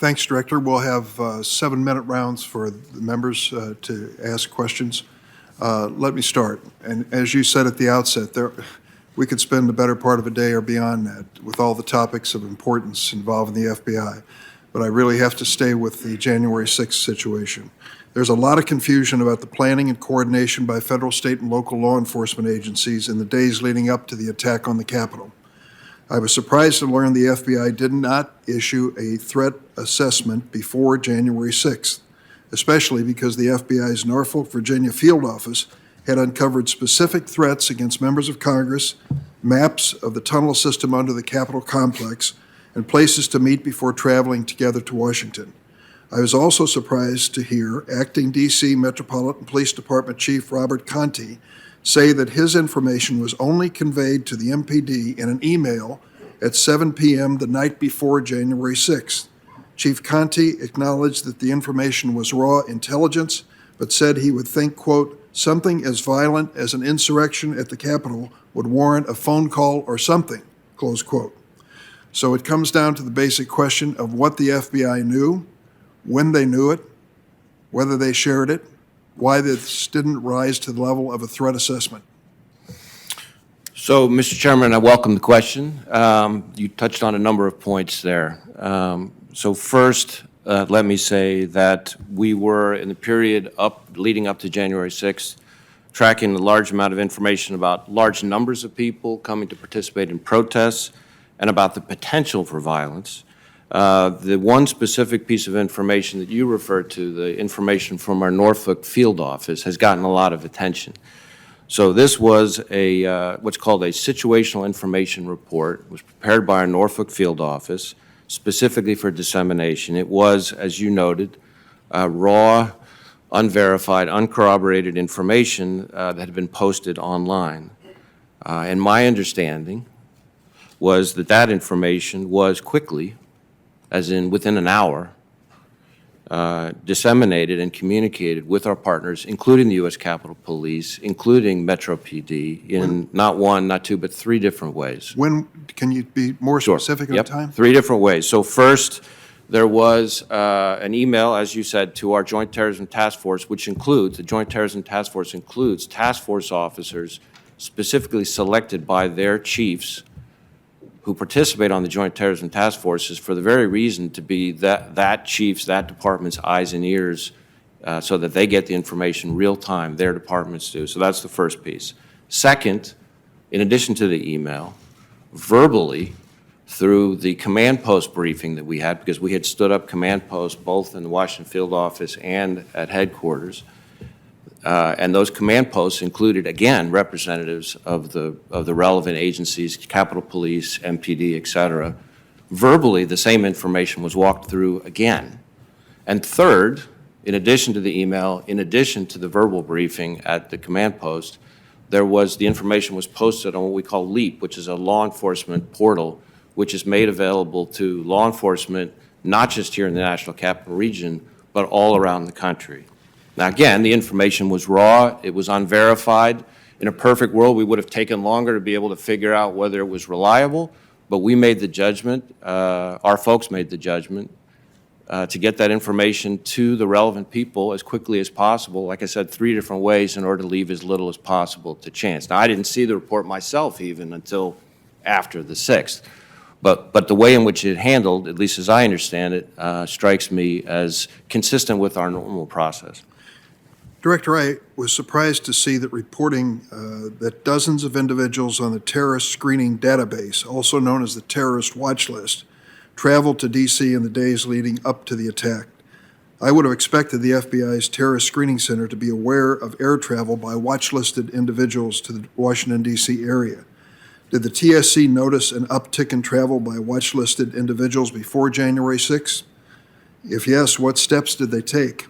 Thanks, Director. We'll have 7-minute rounds for the members to ask questions. Let me start. And as you said at the outset, we could spend the better part of a day or beyond that with all the topics of importance involving the FBI. But I really have to stay with the January 6th situation. There's a lot of confusion about the planning and coordination by federal, state, and local law enforcement agencies in the days leading up to the attack on the Capitol. I was surprised to learn the FBI did not issue a threat assessment before January 6th, especially because the FBI's Norfolk, Virginia field office had uncovered specific threats against members of Congress, maps of the tunnel system under the Capitol complex, and places to meet before traveling together to Washington. I was also surprised to hear Acting D.C. Metropolitan Police Department Chief Robert Conti say that his information was only conveyed to the MPD in an email at 7 p.m. the night before January 6th. Chief Conti acknowledged that the information was raw intelligence, but said he would think, quote, something as violent as an insurrection at the Capitol would warrant a phone call or something, close quote. So it comes down to the basic question of what the FBI knew, when they knew it, whether they shared it, why this didn't rise to the level of a threat assessment. So, Mr. Chairman, I welcome the question. You touched on a number of points there. So first, let me say that we were, in the period leading up to January 6th, tracking a large amount of information about large numbers of people coming to participate in protests and about the potential for violence. The one specific piece of information that you referred to, the information from our Norfolk field office, has gotten a lot of attention. So this was what's called a situational information report. It was prepared by our Norfolk field office specifically for dissemination. It was, as you noted, raw, unverified, uncorroborated information that had been posted online. And my understanding was that that information was quickly, as in within an hour, disseminated and communicated with our partners, including the U.S. Capitol Police, including Metro PD, in not one, not two, but 3 different ways. When, can you be more specific on time? 3 different ways. So first, there was an email, as you said, to our Joint Terrorism Task Force, which includes, the Joint Terrorism Task Force includes task force officers specifically selected by their chiefs who participate on the Joint Terrorism Task Forces for the very reason to be that chief's, that department's eyes and ears so that they get the information real time, their departments do. So that's the first piece. Second, in addition to the email, verbally, through the command post briefing that we had, because we had stood up command posts both in the Washington field office and at headquarters, and those command posts included, again, representatives of the relevant agencies, Capitol Police, MPD, et cetera. Verbally, the same information was walked through again. And third, in addition to the email, in addition to the verbal briefing at the command post, the information was posted on what we call LEAP, which is a law enforcement portal, which is made available to law enforcement, not just here in the National Capital Region, but all around the country. Now, again, the information was raw. It was unverified. In a perfect world, we would have taken longer to be able to figure out whether it was reliable, but we made the judgment, our folks made the judgment, to get that information to the relevant people as quickly as possible, like I said, 3 different ways in order to leave as little as possible to chance. Now, I didn't see the report myself even until after the 6th, but the way in which it handled, at least as I understand it, strikes me as consistent with our normal process. Director, I was surprised to see that reporting that dozens of individuals on the terrorist screening database, also known as the terrorist watch list, traveled to D.C. in the days leading up to the attack. I would have expected the FBI's Terrorist Screening Center to be aware of air travel by watch-listed individuals to the Washington, D.C. area. Did the TSC notice an uptick in travel by watch-listed individuals before January 6th? If yes, what steps did they take?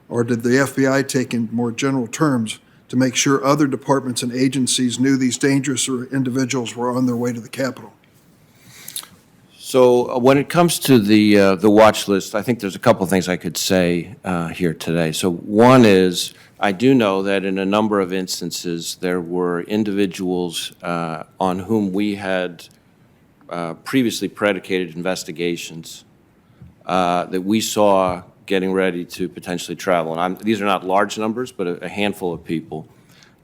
Or did the FBI take, in more general terms, to make sure other departments and agencies knew these dangerous individuals were on their way to the Capitol? So when it comes to the watch list, I think there's a couple of things I could say here today. So one is, I do know that in a number of instances there were individuals on whom we had previously predicated investigations that we saw getting ready to potentially travel. And these are not large numbers, but a handful of people.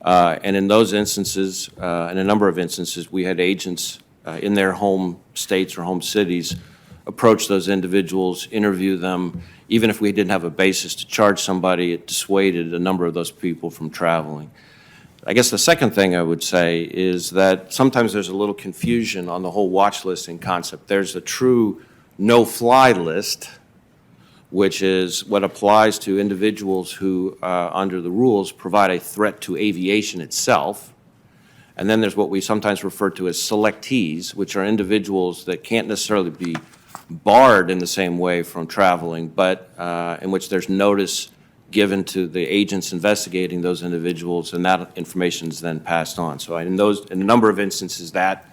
And in those instances, in a number of instances, we had agents in their home states or home cities approach those individuals, interview them. Even if we didn't have a basis to charge somebody, it dissuaded a number of those people from traveling. I guess the second thing I would say is that sometimes there's a little confusion on the whole watch listing concept. There's a true no-fly list, which is what applies to individuals who, under the rules, provide a threat to aviation itself. And then there's what we sometimes refer to as selectees, which are individuals that can't necessarily be barred in the same way from traveling, but in which there's notice given to the agents investigating those individuals, and that information is then passed on. So in a number of instances, that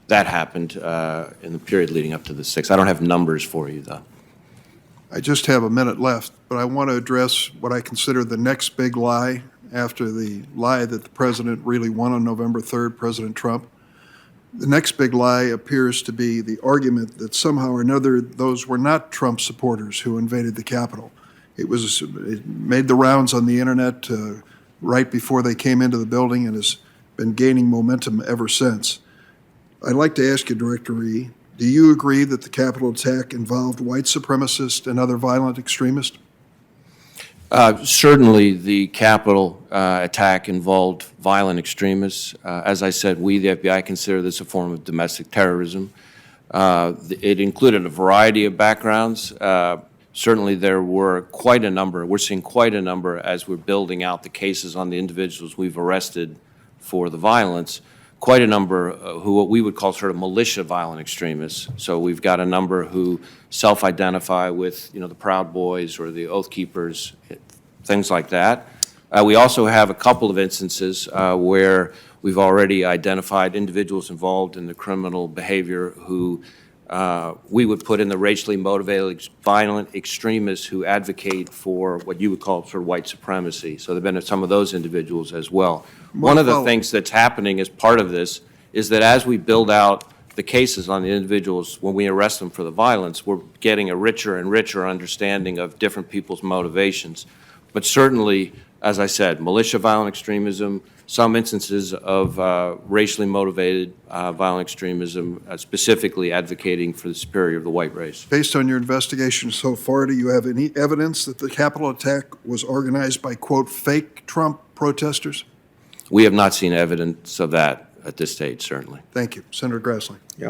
happened in the period leading up to the 6th. I don't have numbers for you, though. I just have a minute left, but I want to address what I consider the next big lie after the lie that the president really won on November 3rd, President Trump. The next big lie appears to be the argument that somehow or another those were not Trump supporters who invaded the Capitol. It made the rounds on the internet right before they came into the building and has been gaining momentum ever since. I'd like to ask you, Director Wray, do you agree that the Capitol attack involved white supremacists and other violent extremists? Certainly, the Capitol attack involved violent extremists. As I said, we, the FBI, consider this a form of domestic terrorism. It included a variety of backgrounds. Certainly, there were quite a number. We're seeing quite a number as we're building out the cases on the individuals we've arrested for the violence. Quite a number who what we would call sort of militia violent extremists. So we've got a number who self-identify with, the Proud Boys or the Oath Keepers, things like that. We also have a couple of instances where we've already identified individuals involved in the criminal behavior who we would put in the racially motivated violent extremists who advocate for what you would call sort of white supremacy. So there have been some of those individuals as well. One of the things that's happening as part of this is that as we build out the cases on the individuals, when we arrest them for the violence, we're getting a richer and richer understanding of different people's motivations. But certainly, as I said, militia violent extremism, some instances of racially motivated violent extremism, specifically advocating for the superiority of the white race. Based on your investigation so far, do you have any evidence that the Capitol attack was organized by, quote, fake Trump protesters? We have not seen evidence of that at this stage, certainly. Thank you. Senator Grassley.